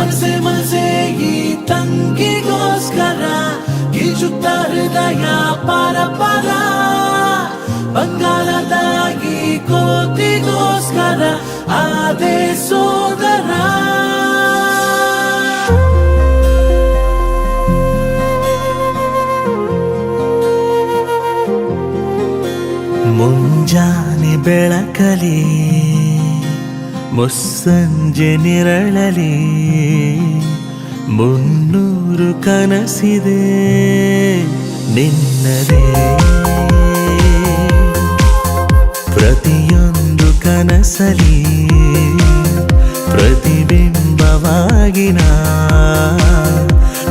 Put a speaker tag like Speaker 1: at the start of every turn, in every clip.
Speaker 1: ಮನಸೆ ಮನಸೆ ಈ ತಂಗಿಗೋಸ್ಕರ ಗೀಚುತ್ತ ಹೃದಯ ಪರ ಪರ ಬಂಗಾರದ ಈ ಕೋತಿಗೋಸ್ಕರ ಆದೆ ಸೋದರ ಮುಂಜಾನೆ ಬೆಳಕಲಿ ಮುಸ್ಸಂಜೆ ನಿರಳಲಿ 300 ಕನಸಿದೆ ನಿನ್ನದೇ ಪ್ರತಿಯೊಂದು ಕನಸಲಿ ಪ್ರತಿಬಿಂಬವಾಗಿನ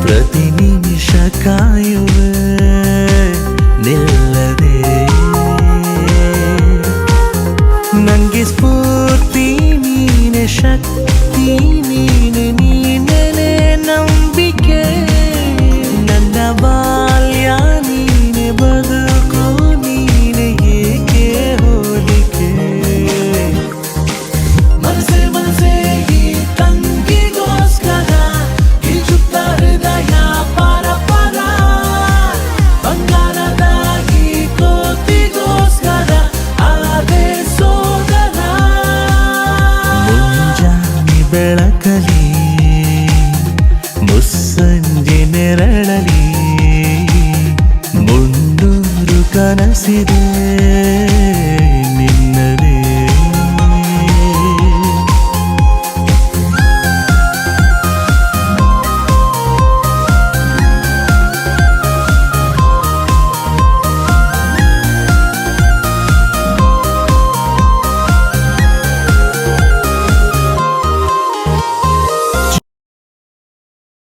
Speaker 1: ಪ್ರತಿ ನಿಮಿಷ ಕಾಯುವೆ ನಿಲ್ಲ